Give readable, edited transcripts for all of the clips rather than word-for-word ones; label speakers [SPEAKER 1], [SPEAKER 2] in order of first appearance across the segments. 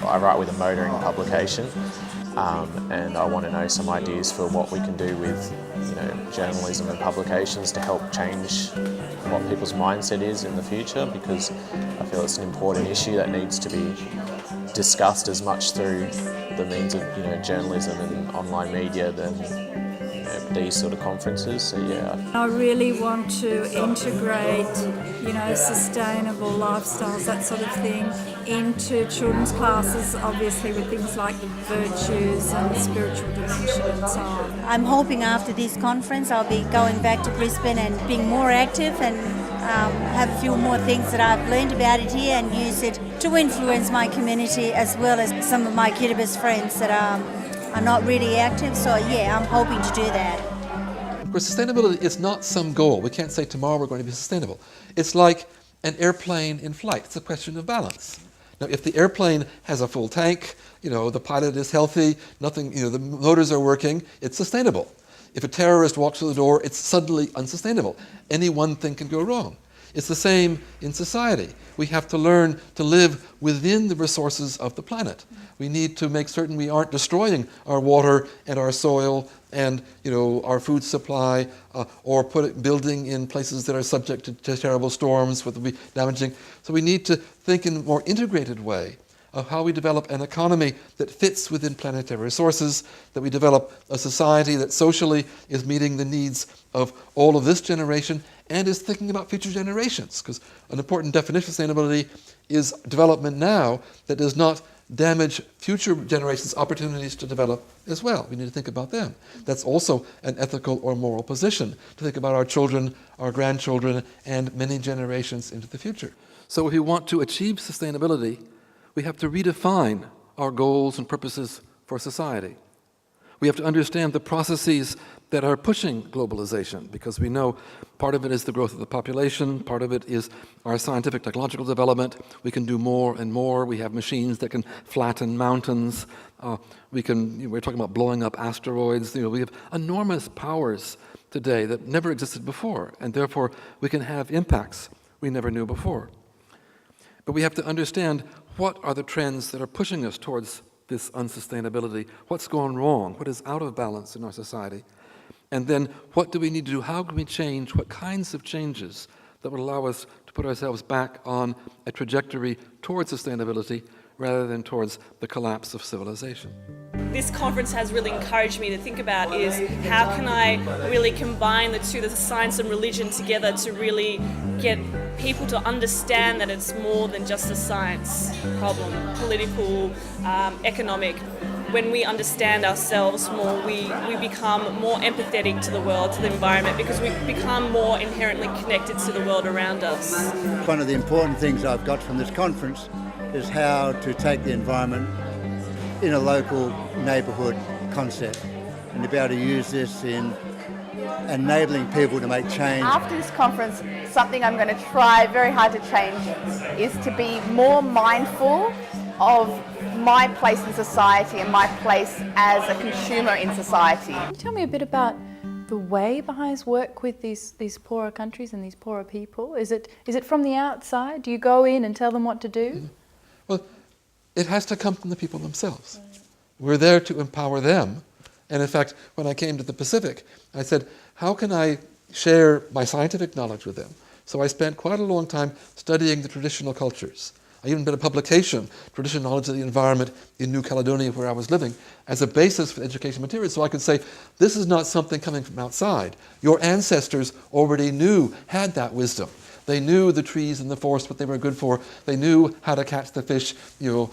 [SPEAKER 1] I write with a motoring publication, and I want to know some ideas for what we can do with journalism and publications to help change what people's mindset is in the future, because I feel it's an important issue that needs to be discussed as much through the means of journalism and online media than these sort of conferences. So yeah.
[SPEAKER 2] I really want to integrate, sustainable lifestyles, that sort of thing, into children's classes, obviously with things like virtues and spiritual dimension and so on.
[SPEAKER 3] I'm hoping after this conference I'll be going back to Brisbane and being more active and have a few more things that I've learned about it here and use it to influence my community as well as some of my Kiribati friends that are not really active. So yeah, I'm hoping to do that.
[SPEAKER 4] Of course, sustainability is not some goal. We can't say tomorrow we're going to be sustainable. It's like an airplane in flight. It's a question of balance. Now, if the airplane has a full tank, the pilot is healthy, nothing, the motors are working, it's sustainable. If a terrorist walks through the door, it's suddenly unsustainable. Any one thing can go wrong. It's the same in society. We have to learn to live within the resources of the planet. We need to make certain we aren't destroying our water and our soil and our food supply, or building in places that are subject to terrible storms, which will be damaging. So we need to think in a more integrated way of how we develop an economy that fits within planetary resources, that we develop a society that socially is meeting the needs of all of this generation and is thinking about future generations. Because an important definition of sustainability is development now that does not damage future generations' opportunities to develop as well. We need to think about them. That's also an ethical or moral position, to think about our children, our grandchildren, and many generations into the future. So if we want to achieve sustainability, we have to redefine our goals and purposes for society. We have to understand the processes that are pushing globalization, because we know part of it is the growth of the population, part of it is our scientific technological development. We can do more and more. We have machines that can flatten mountains. We're talking about blowing up asteroids. We have enormous powers today that never existed before, and therefore we can have impacts we never knew before. But we have to understand what are the trends that are pushing us towards this unsustainability, what's gone wrong, what is out of balance in our society, and then what do we need to do, how can we change, what kinds of changes that would allow us to put ourselves back on a trajectory towards sustainability rather than towards the collapse of civilization.
[SPEAKER 5] This conference has really encouraged me to think about is how can I really combine the two, the science and religion together, to really get people to understand that it's more than just a science problem, political, economic. When we understand ourselves more, we become more empathetic to the world, to the environment, because we become more inherently connected to the world around us.
[SPEAKER 6] One of the important things I've got from this conference is how to take the environment in a local neighbourhood concept and to be able to use this in enabling people to make change.
[SPEAKER 7] After this conference, something I'm going to try very hard to change is to be more mindful of my place in society and my place as a consumer in society.
[SPEAKER 8] Can you tell me a bit about the way Baha'is work with these poorer countries and these poorer people? Is it from the outside? Do you go in and tell them what to do?
[SPEAKER 4] Well, it has to come from the people themselves. We're there to empower them. And in fact, when I came to the Pacific, I said, how can I share my scientific knowledge with them? So I spent quite a long time studying the traditional cultures. I even did a publication, Traditional Knowledge of the Environment in New Caledonia, where I was living, as a basis for education materials. So I could say, this is not something coming from outside. Your ancestors already had that wisdom. They knew the trees and the forest, what they were good for. They knew how to catch the fish, on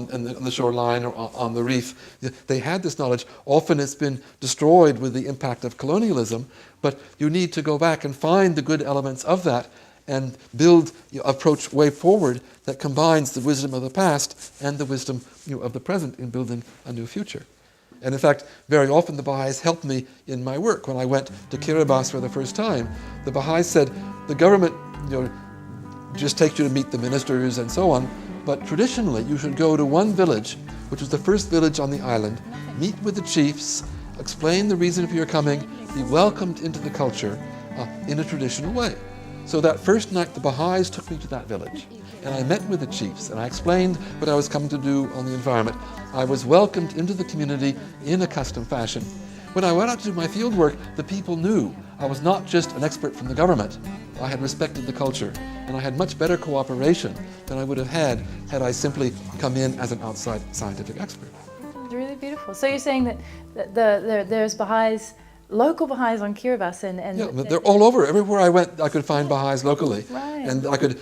[SPEAKER 4] the shoreline or on the reef. They had this knowledge. Often it's been destroyed with the impact of colonialism, but you need to go back and find the good elements of that and build approach way forward that combines the wisdom of the past and the wisdom of the present in building a new future. And in fact, very often the Baha'is helped me in my work. When I went to Kiribati for the first time, the Baha'is said, the government just takes you to meet the ministers and so on, but traditionally you should go to one village, which was the first village on the island, meet with the chiefs, explain the reason for your coming, be welcomed into the culture in a traditional way. So that first night, the Baha'is took me to that village, and I met with the chiefs, and I explained what I was coming to do on the environment. I was welcomed into the community in a custom fashion. When I went out to do my field work, the people knew I was not just an expert from the government. I had respected the culture, and I had much better cooperation than I would have had I simply come in as an outside scientific expert.
[SPEAKER 8] It's really beautiful. So you're saying that there's Baha'is, local Baha'is on Kiribati, and
[SPEAKER 4] yeah, they're all over. Everywhere I went, I could find Baha'is locally,
[SPEAKER 8] right.
[SPEAKER 4] And I could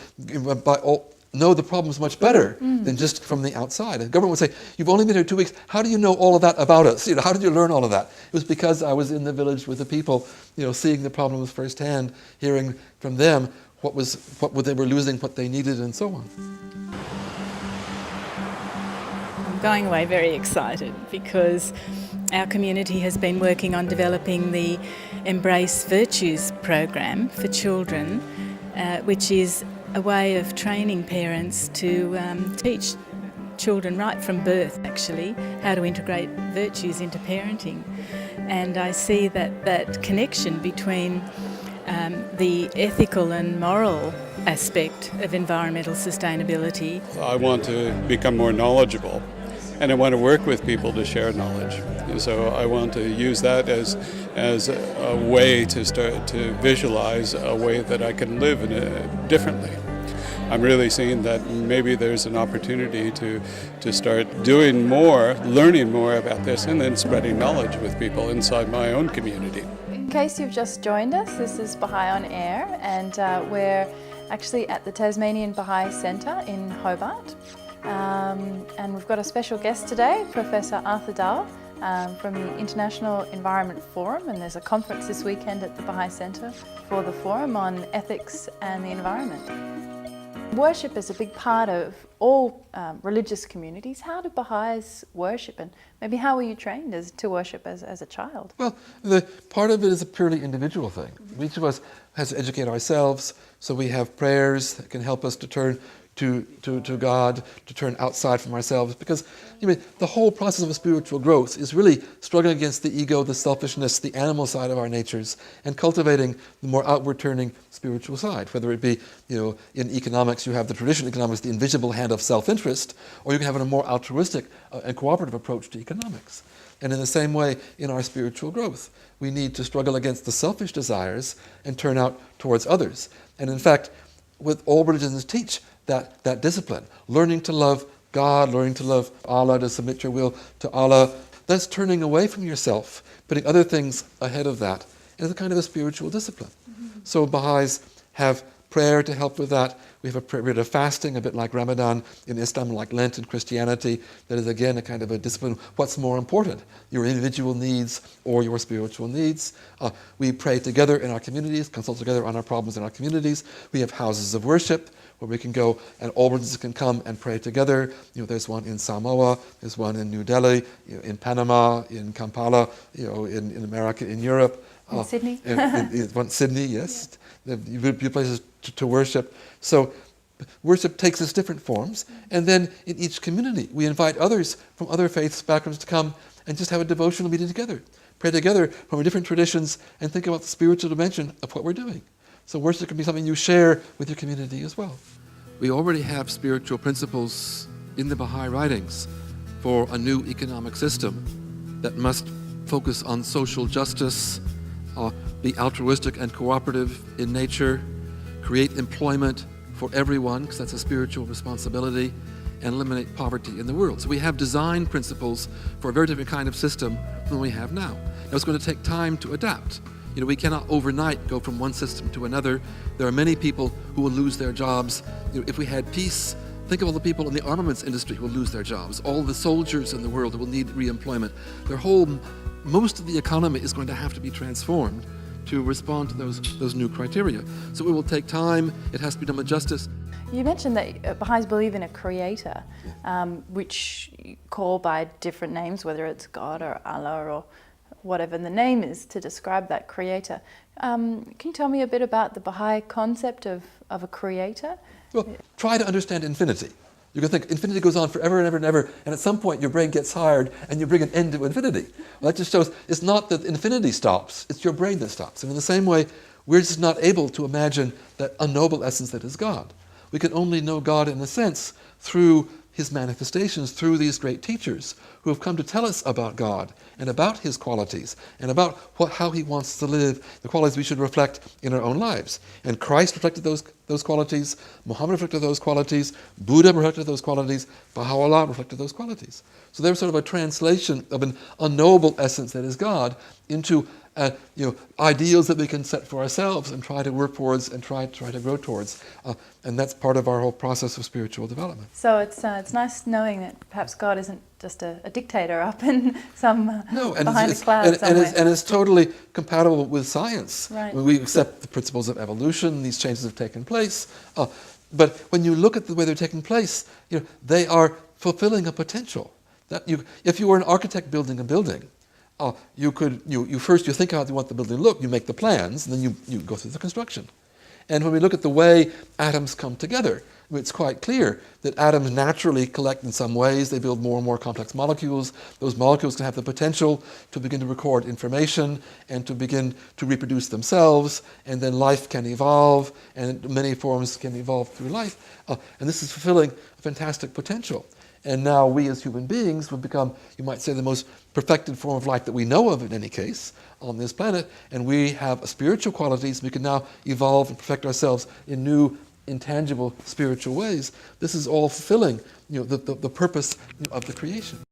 [SPEAKER 4] know the problems much better than just from the outside. And the government would say, "You've only been here 2 weeks. How do you know all of that about us? How did you learn all of that?" It was because I was in the village with the people, seeing the problems firsthand, hearing from them what they were losing, what they needed, and so on.
[SPEAKER 9] I'm going away very excited because our community has been working on developing the Embrace Virtues program for children, which is a way of training parents to teach children right from birth, actually, how to integrate virtues into parenting. And I see that connection between the ethical and moral aspect of environmental sustainability.
[SPEAKER 10] I want to become more knowledgeable, and I want to work with people to share knowledge. And so I want to use that as a way to start to visualize a way that I can live differently. I'm really seeing that maybe there's an opportunity to start doing more, learning more about this, and then spreading knowledge with people inside my own community.
[SPEAKER 8] In case you've just joined us, this is Baha'i on Air, and we're actually at the Tasmanian Bahá'í Centre in Hobart. And we've got a special guest today, Professor Arthur Dahl, from the International Environment Forum, and there's a conference this weekend at the Bahá'í Centre for the forum on ethics and the environment. Worship is a big part of all religious communities. How do Baha'is worship, and maybe how were you trained to worship as a child?
[SPEAKER 4] Well, the part of it is a purely individual thing. Each of us has to educate ourselves, so we have prayers that can help us to turn to God, to turn outside from ourselves, because the whole process of spiritual growth is really struggling against the ego, the selfishness, the animal side of our natures, and cultivating the more outward turning spiritual side. Whether it be, in economics, you have the traditional economics, the invisible hand of self-interest, or you can have a more altruistic and cooperative approach to economics. And in the same way, in our spiritual growth, we need to struggle against the selfish desires and turn out towards others. And in fact, with all religions teach that discipline, learning to love God, learning to love Allah, to submit your will to Allah. That's turning away from yourself, putting other things ahead of that. It's a kind of a spiritual discipline. Mm-hmm. So Baha'is have prayer to help with that. We have a period of fasting, a bit like Ramadan in Islam, like Lent in Christianity. That is again a kind of a discipline. What's more important, your individual needs or your spiritual needs? We pray together in our communities, consult together on our problems in our communities. We have houses of worship where we can go and all religions can come and pray together. There's one in Samoa, there's one in New Delhi, in Panama, in Kampala, in America, in Europe.
[SPEAKER 8] In Sydney?
[SPEAKER 4] in Sydney, yes. There are places to worship. So worship takes its different forms, and then in each community we invite others from other faiths, backgrounds to come and just have a devotional meeting together. Pray together from different traditions and think about the spiritual dimension of what we're doing. So worship can be something you share with your community as well. We already have spiritual principles in the Baha'i writings for a new economic system that must focus on social justice, be altruistic and cooperative in nature, create employment for everyone, because that's a spiritual responsibility, and eliminate poverty in the world. So we have design principles for a very different kind of system than we have now. Now it's going to take time to adapt. We cannot overnight go from one system to another. There are many people who will lose their jobs. If we had peace, think of all the people in the armaments industry who will lose their jobs, all the soldiers in the world who will need re-employment. Most of the economy is going to have to be transformed to respond to those new criteria. So it will take time. It has to be done with justice.
[SPEAKER 8] You mentioned that Baha'is believe in a creator, which you call by different names, whether it's God or Allah or whatever the name is to describe that creator. Can you tell me a bit about the Baha'i concept of a creator?
[SPEAKER 4] Well, try to understand infinity. You can think infinity goes on forever and ever and ever, and at some point your brain gets tired and you bring an end to infinity. Well, that just shows it's not that infinity stops, it's your brain that stops. And in the same way, we're just not able to imagine that unknowable essence that is God. We can only know God in a sense through his manifestations, through these great teachers who have come to tell us about God and about his qualities and about how he wants to live, the qualities we should reflect in our own lives. And Christ reflected those qualities, Muhammad reflected those qualities, Buddha reflected those qualities, Baha'u'llah reflected those qualities. So there's sort of a translation of an unknowable essence that is God into ideals that we can set for ourselves and try to work towards and try to grow towards. And that's part of our whole process of spiritual development.
[SPEAKER 8] So it's nice knowing that perhaps God isn't just a dictator up in some behind the clouds somewhere.
[SPEAKER 4] And it's totally compatible with science.
[SPEAKER 8] Right.
[SPEAKER 4] When we accept the principles of evolution, these changes have taken place. But when you look at the way they're taking place, they are fulfilling a potential. If you were an architect building a building, you think how you want the building to look, you make the plans, and then you go through the construction. And when we look at the way atoms come together, it's quite clear that atoms naturally collect in some ways. They build more and more complex molecules. Those molecules can have the potential to begin to record information and to begin to reproduce themselves, and then life can evolve, and many forms can evolve through life. And this is fulfilling a fantastic potential. And now we as human beings will become, you might say, the most perfected form of life that we know of in any case on this planet. And we have spiritual qualities. We can now evolve and perfect ourselves in new, intangible spiritual ways. This is all fulfilling the purpose of the creation.